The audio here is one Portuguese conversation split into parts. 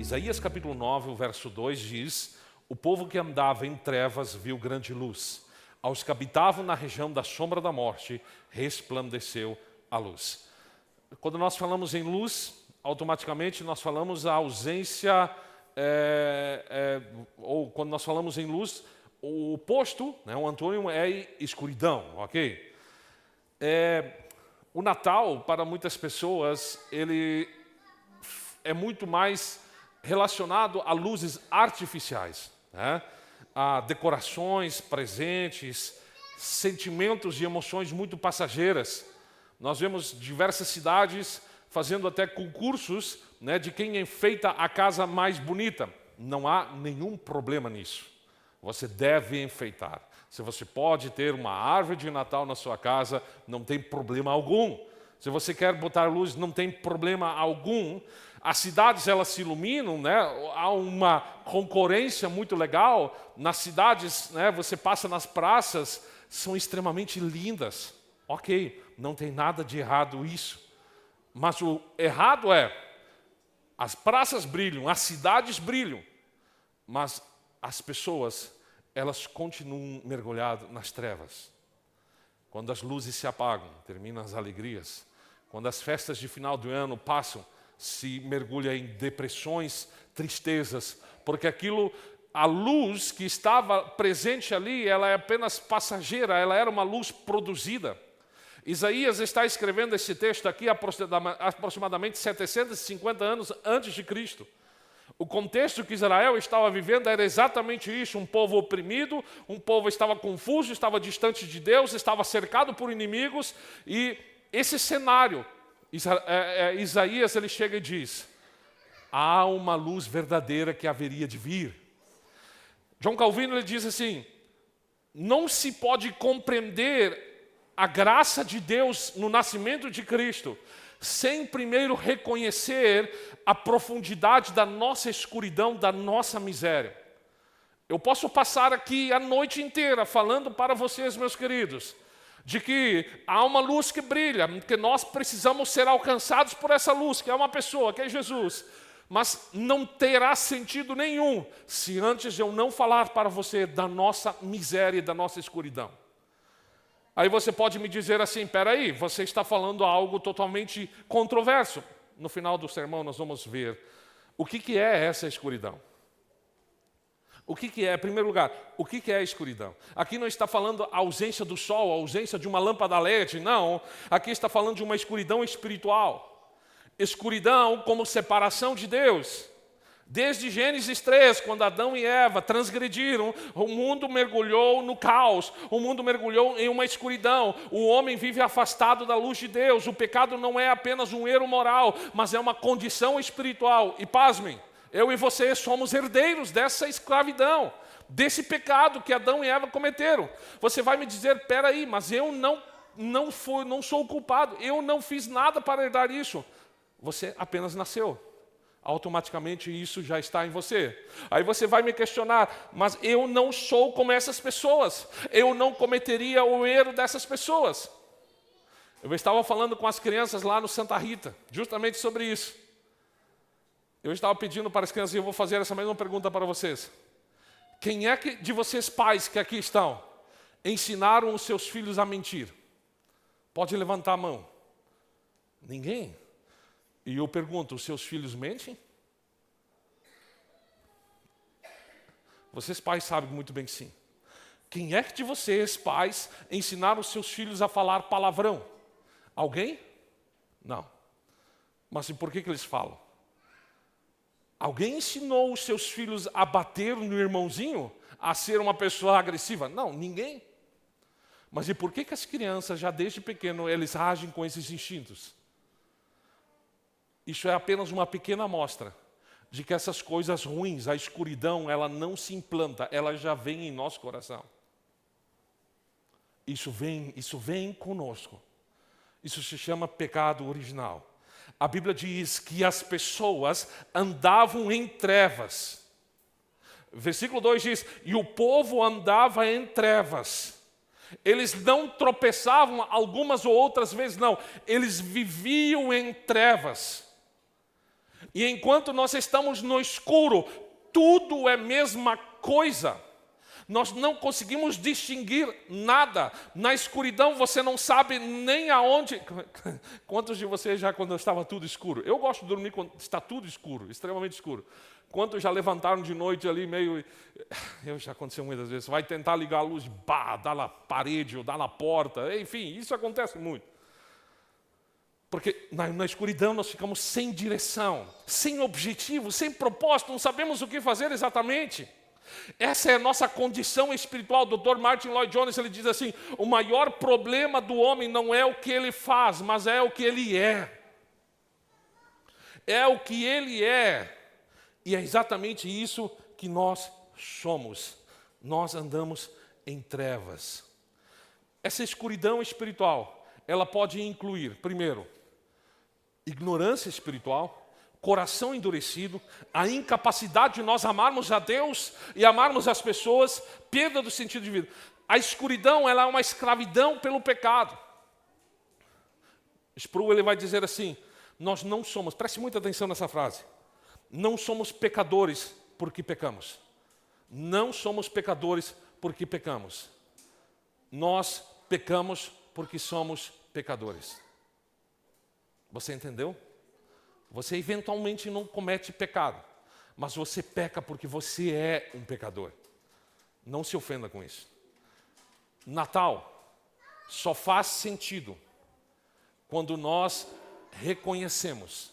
Isaías capítulo 9, o verso 2 diz: o povo que andava em trevas viu grande luz. Aos que habitavam na região da sombra da morte, resplandeceu a luz. Quando nós falamos em luz, automaticamente nós falamos a ausência, ou quando nós falamos em luz, o oposto, né, o antônimo é escuridão, ok? O Natal, para muitas pessoas, ele é muito mais relacionado a luzes artificiais, né? A decorações, presentes, sentimentos e emoções muito passageiras. Nós vemos diversas cidades fazendo até concursos, né, de quem enfeita a casa mais bonita. Não há nenhum problema nisso. Você deve enfeitar. Se você pode ter uma árvore de Natal na sua casa, não tem problema algum. Se você quer botar luz, não tem problema algum. As cidades, elas se iluminam, né? Há uma concorrência muito legal. Nas cidades, né, você passa nas praças, são extremamente lindas. Ok, não tem nada de errado isso. Mas o errado é, as praças brilham, as cidades brilham, mas as pessoas, elas continuam mergulhadas nas trevas. Quando as luzes se apagam, terminam as alegrias. Quando as festas de final do ano passam, se mergulha em depressões, tristezas, porque a luz que estava presente ali, ela é apenas passageira, ela era uma luz produzida. Isaías está escrevendo esse texto aqui aproximadamente 750 anos antes de Cristo. O contexto que Israel estava vivendo era exatamente isso: um povo oprimido, um povo estava confuso, estava distante de Deus, estava cercado por inimigos, e esse cenário, Isaías ele chega e diz: há uma luz verdadeira que haveria de vir. João Calvino ele diz assim: não se pode compreender a graça de Deus no nascimento de Cristo sem primeiro reconhecer a profundidade da nossa escuridão, da nossa miséria. Eu posso passar aqui a noite inteira falando para vocês, meus queridos, de que há uma luz que brilha, que nós precisamos ser alcançados por essa luz, que é uma pessoa, que é Jesus. Mas não terá sentido nenhum se antes eu não falar para você da nossa miséria e da nossa escuridão. Aí você pode me dizer assim: peraí, você está falando algo totalmente controverso. No final do sermão nós vamos ver o que é essa escuridão. O que é, em primeiro lugar, o que é a escuridão? Aqui não está falando a ausência do sol, a ausência de uma lâmpada LED, não. Aqui está falando de uma escuridão espiritual. Escuridão como separação de Deus. Desde Gênesis 3, quando Adão e Eva transgrediram, o mundo mergulhou no caos, o mundo mergulhou em uma escuridão, o homem vive afastado da luz de Deus. O pecado não é apenas um erro moral, mas é uma condição espiritual. E pasmem, eu e você somos herdeiros dessa escravidão, desse pecado que Adão e Eva cometeram. Você vai me dizer: peraí, mas eu não sou o culpado, eu não fiz nada para herdar isso. Você apenas nasceu. Automaticamente isso já está em você. Aí você vai me questionar: mas eu não sou como essas pessoas, eu não cometeria o erro dessas pessoas. Eu estava falando com as crianças lá no Santa Rita, justamente sobre isso. Eu estava pedindo para as crianças, e eu vou fazer essa mesma pergunta para vocês: quem é que, de vocês pais que aqui estão, ensinaram os seus filhos a mentir? Pode levantar a mão. Ninguém. E eu pergunto: os seus filhos mentem? Vocês pais sabem muito bem que sim. Quem é que de vocês, pais, ensinaram os seus filhos a falar palavrão? Alguém? Não. Mas e por que eles falam? Alguém ensinou os seus filhos a bater no irmãozinho? A ser uma pessoa agressiva? Não, ninguém. Mas e por que as crianças, já desde pequeno, eles agem com esses instintos? Isso é apenas uma pequena amostra de que essas coisas ruins, a escuridão, ela não se implanta, ela já vem em nosso coração. Isso vem conosco. Isso se chama pecado original. A Bíblia diz que as pessoas andavam em trevas. Versículo 2 diz: e o povo andava em trevas. Eles não tropeçavam algumas ou outras vezes, não. Eles viviam em trevas. E enquanto nós estamos no escuro, tudo é a mesma coisa. Nós não conseguimes distinguir nada. Na escuridão você não sabe nem aonde... Quantos de vocês já quando estava tudo escuro? Eu gosto de dormir quando está tudo escuro, extremamente escuro. Quantos já levantaram de noite ali meio... Eu já aconteceu muitas vezes. Vai tentar ligar a luz, dá na parede ou dá na porta. Enfim, isso acontece muito. Porque na escuridão nós ficamos sem direção, sem objetivo, sem propósito, não sabemos o que fazer exatamente. Essa é a nossa condição espiritual. O Dr. Martin Lloyd Jones, ele diz assim: o maior problema do homem não é o que ele faz, mas é o que ele é. É o que ele é. E é exatamente isso que nós somos. Nós andamos em trevas. Essa escuridão espiritual, ela pode incluir, primeiro, ignorância espiritual, coração endurecido, a incapacidade de nós amarmos a Deus e amarmos as pessoas, perda do sentido de vida. A escuridão, ela é uma escravidão pelo pecado. Sproul, ele vai dizer assim: nós não somos, preste muita atenção nessa frase, não somos pecadores porque pecamos. Não somos pecadores porque pecamos. Nós pecamos porque somos pecadores. Você entendeu? Você eventualmente não comete pecado, mas você peca porque você é um pecador. Não se ofenda com isso. Natal só faz sentido quando nós reconhecemos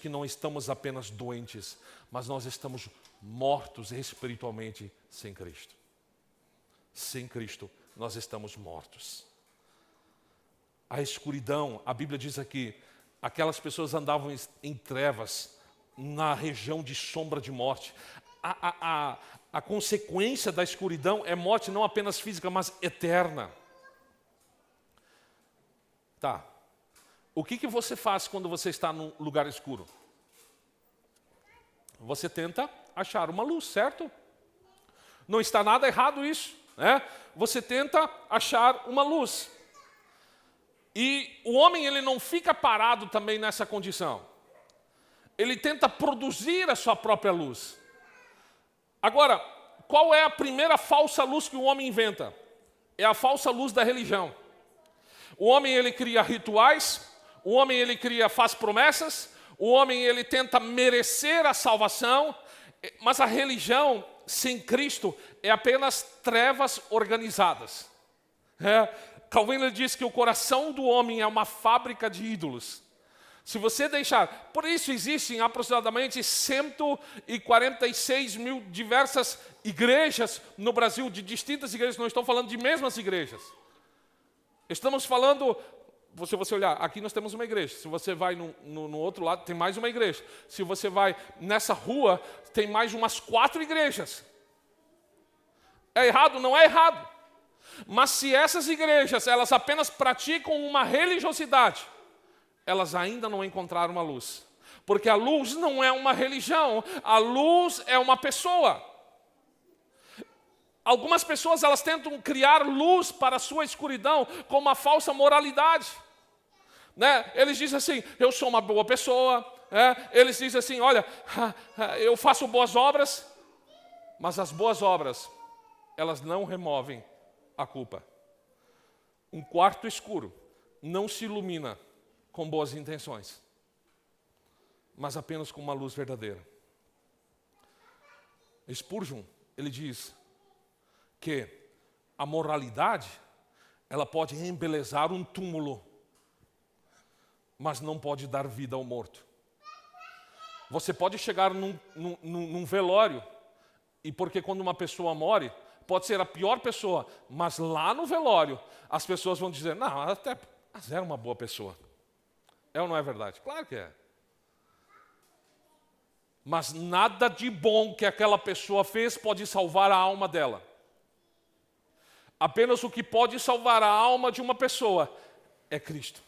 que não estamos apenas doentes, mas nós estamos mortos espiritualmente sem Cristo. Sem Cristo, nós estamos mortos. A escuridão, a Bíblia diz aqui, aquelas pessoas andavam em trevas, na região de sombra de morte. A consequência da escuridão é morte não apenas física, mas eterna. Tá. O que você faz quando você está num lugar escuro? Você tenta achar uma luz, certo? Não está nada errado isso, né? Você tenta achar uma luz. E o homem, ele não fica parado também nessa condição. Ele tenta produzir a sua própria luz. Agora, qual é a primeira falsa luz que o homem inventa? É a falsa luz da religião. O homem, ele cria rituais, o homem, ele faz promessas, o homem, ele tenta merecer a salvação, mas a religião sem Cristo é apenas trevas organizadas. Calvino diz que o coração do homem é uma fábrica de ídolos. Se você deixar... Por isso existem aproximadamente 146 mil diversas igrejas no Brasil, de distintas igrejas, não estou falando de mesmas igrejas. Estamos falando... Se você olhar, aqui nós temos uma igreja. Se você vai no outro lado, tem mais uma igreja. Se você vai nessa rua, tem mais umas 4 igrejas. É errado? Não é errado. Mas se essas igrejas, elas apenas praticam uma religiosidade, elas ainda não encontraram uma luz. Porque a luz não é uma religião, a luz é uma pessoa. Algumas pessoas, elas tentam criar luz para a sua escuridão com uma falsa moralidade. Né? Eles dizem assim: eu sou uma boa pessoa. Eles dizem assim: olha, eu faço boas obras. Mas as boas obras, elas não removem a culpa. Um quarto escuro não se ilumina com boas intenções, mas apenas com uma luz verdadeira. Spurgeon, ele diz que a moralidade, ela pode embelezar um túmulo, mas não pode dar vida ao morto. Você pode chegar num velório, e porque quando uma pessoa morre, pode ser a pior pessoa, mas lá no velório, as pessoas vão dizer: não, até era uma boa pessoa. É ou não é verdade? Claro que é. Mas nada de bom que aquela pessoa fez pode salvar a alma dela. Apenas o que pode salvar a alma de uma pessoa é Cristo.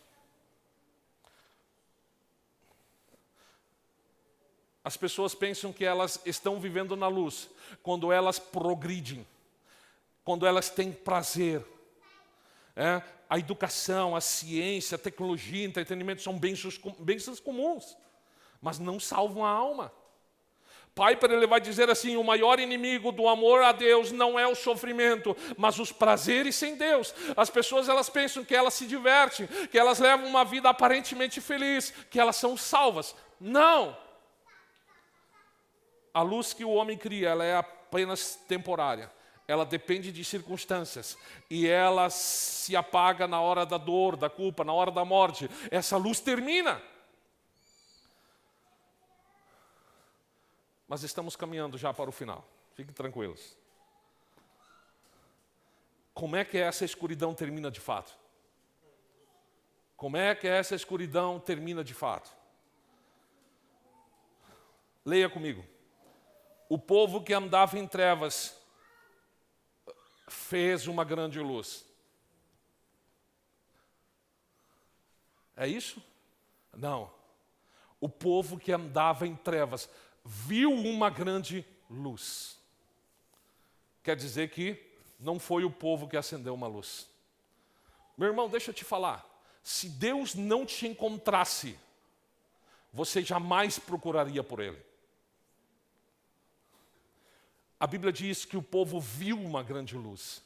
As pessoas pensam que elas estão vivendo na luz quando elas progridem, quando elas têm prazer. A educação, a ciência, a tecnologia, o entretenimento são bênçãos comuns, mas não salvam a alma. Piper, ele vai dizer assim: o maior inimigo do amor a Deus não é o sofrimento, mas os prazeres sem Deus. As pessoas, elas pensam que elas se divertem, que elas levam uma vida aparentemente feliz, que elas são salvas. Não! A luz que o homem cria, ela é apenas temporária. Ela depende de circunstâncias. E ela se apaga na hora da dor, da culpa, na hora da morte. Essa luz termina. Mas estamos caminhando já para o final. Fiquem tranquilos. Como é que essa escuridão termina de fato? Como é que essa escuridão termina de fato? Leia comigo. O povo que andava em trevas fez uma grande luz. É isso? Não. O povo que andava em trevas viu uma grande luz. Quer dizer que não foi o povo que acendeu uma luz. Meu irmão, deixa eu te falar. Se Deus não te encontrasse, você jamais procuraria por Ele. A Bíblia diz que o povo viu uma grande luz.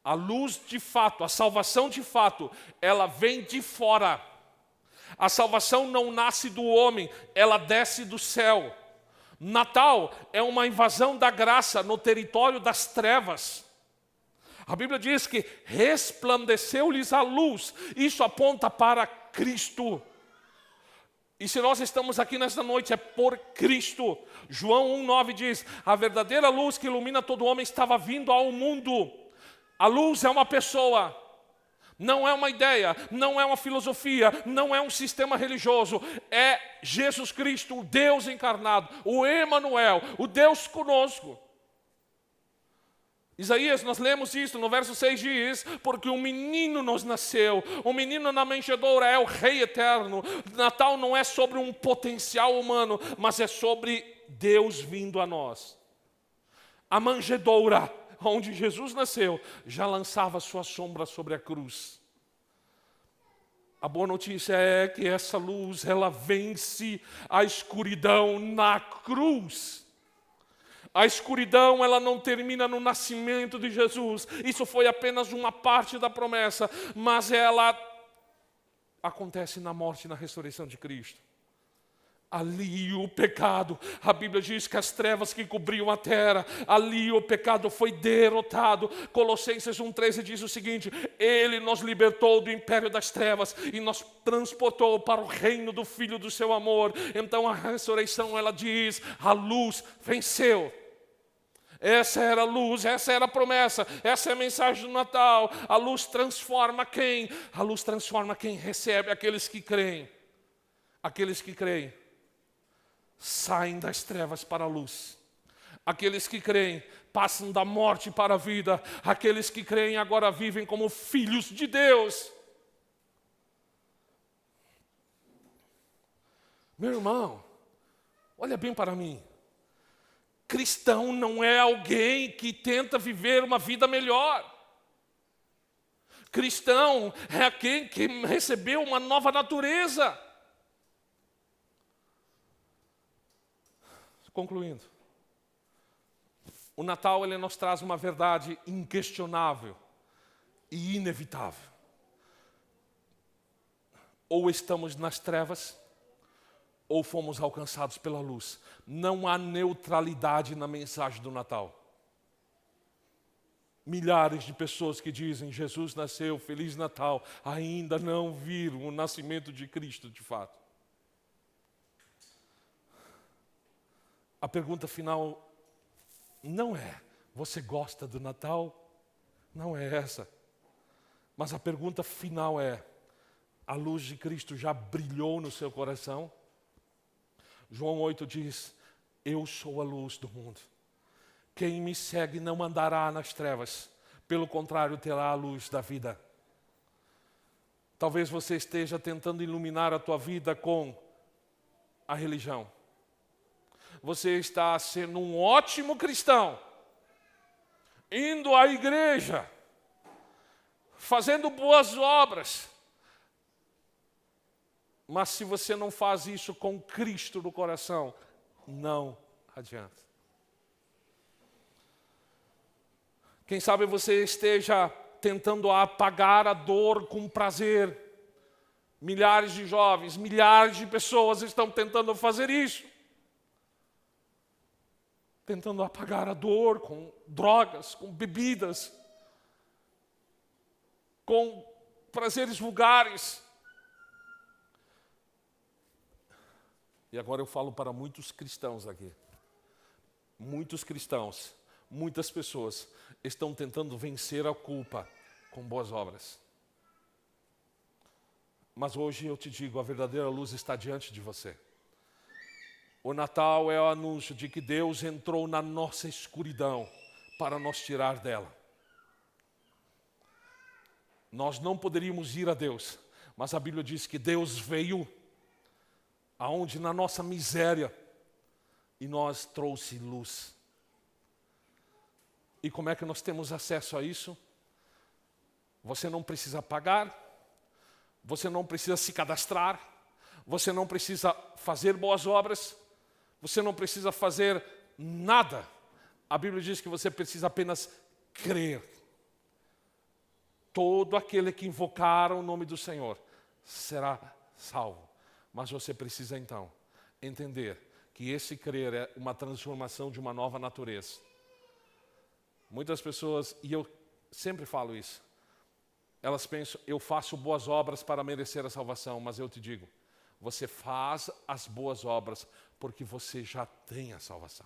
A luz de fato, a salvação de fato, ela vem de fora. A salvação não nasce do homem, ela desce do céu. Natal é uma invasão da graça no território das trevas. A Bíblia diz que resplandeceu-lhes a luz. Isso aponta para Cristo. E se nós estamos aqui nesta noite é por Cristo. João 1,9 diz: a verdadeira luz que ilumina todo homem estava vindo ao mundo. A luz é uma pessoa. Não é uma ideia, não é uma filosofia, não é um sistema religioso. É Jesus Cristo, o Deus encarnado, o Emanuel, o Deus conosco. Isaías, nós lemos isso, no verso 6 diz: porque um menino nos nasceu, um menino na manjedoura é o Rei eterno. Natal não é sobre um potencial humano, mas é sobre Deus vindo a nós. A manjedoura, onde Jesus nasceu, já lançava sua sombra sobre a cruz. A boa notícia é que essa luz, ela vence a escuridão na cruz. A escuridão, ela não termina no nascimento de Jesus. Isso foi apenas uma parte da promessa, mas ela acontece na morte e na ressurreição de Cristo. Ali o pecado, a Bíblia diz que as trevas que cobriam a terra, ali o pecado foi derrotado. Colossenses 1,13 diz o seguinte: Ele nos libertou do império das trevas e nos transportou para o reino do Filho do seu amor. Então a ressurreição, ela diz: a luz venceu. Essa era a luz, essa era a promessa, essa é a mensagem do Natal. A luz transforma quem? A luz transforma quem recebe, aqueles que creem. Aqueles que creem saem das trevas para a luz. Aqueles que creem passam da morte para a vida. Aqueles que creem agora vivem como filhos de Deus. Meu irmão, olha bem para mim. Cristão não é alguém que tenta viver uma vida melhor. Cristão é aquele que recebeu uma nova natureza. Concluindo, o Natal, ele nos traz uma verdade inquestionável e inevitável. Ou estamos nas trevas, ou fomos alcançados pela luz. Não há neutralidade na mensagem do Natal. Milhares de pessoas que dizem: Jesus nasceu, Feliz Natal, ainda não viram o nascimento de Cristo de fato. A pergunta final não é: você gosta do Natal? Não é essa. Mas a pergunta final é: a luz de Cristo já brilhou no seu coração? João 8 diz: eu sou a luz do mundo. Quem me segue não andará nas trevas, pelo contrário, terá a luz da vida. Talvez você esteja tentando iluminar a tua vida com a religião. Você está sendo um ótimo cristão, indo à igreja, fazendo boas obras. Mas se você não faz isso com Cristo no coração, não adianta. Quem sabe você esteja tentando apagar a dor com prazer. Milhares de jovens, milhares de pessoas estão tentando fazer isso. Tentando apagar a dor com drogas, com bebidas, com prazeres vulgares. E agora eu falo para muitos cristãos aqui. Muitos cristãos, muitas pessoas estão tentando vencer a culpa com boas obras. Mas hoje eu te digo, a verdadeira luz está diante de você. O Natal é o anúncio de que Deus entrou na nossa escuridão para nos tirar dela. Nós não poderíamos ir a Deus, mas a Bíblia diz que Deus veio aonde na nossa miséria e nós trouxe luz. E como é que nós temos acesso a isso? Você não precisa pagar, você não precisa se cadastrar, você não precisa fazer boas obras, você não precisa fazer nada. A Bíblia diz que você precisa apenas crer. Todo aquele que invocar o nome do Senhor será salvo. Mas você precisa então entender que esse crer é uma transformação de uma nova natureza. Muitas pessoas, e eu sempre falo isso, elas pensam, eu faço boas obras para merecer a salvação, mas eu te digo, você faz as boas obras porque você já tem a salvação.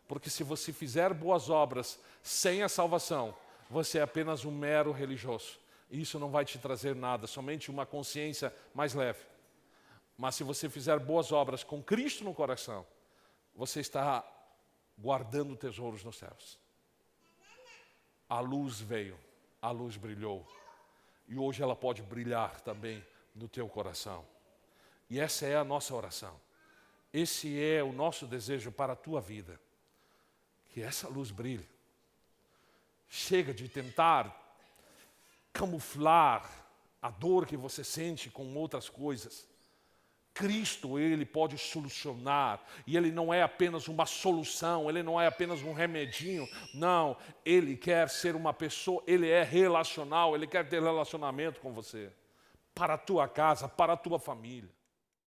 Porque se você fizer boas obras sem a salvação, você é apenas um mero religioso. E isso não vai te trazer nada, somente uma consciência mais leve. Mas se você fizer boas obras com Cristo no coração, você está guardando tesouros nos céus. A luz veio, a luz brilhou. E hoje ela pode brilhar também no teu coração. E essa é a nossa oração. Esse é o nosso desejo para a tua vida. Que essa luz brilhe. Chega de tentar camuflar a dor que você sente com outras coisas. Cristo, Ele pode solucionar. E Ele não é apenas uma solução, Ele não é apenas um remedinho. Não, Ele quer ser uma pessoa, Ele é relacional, Ele quer ter relacionamento com você. Para a tua casa, para a tua família.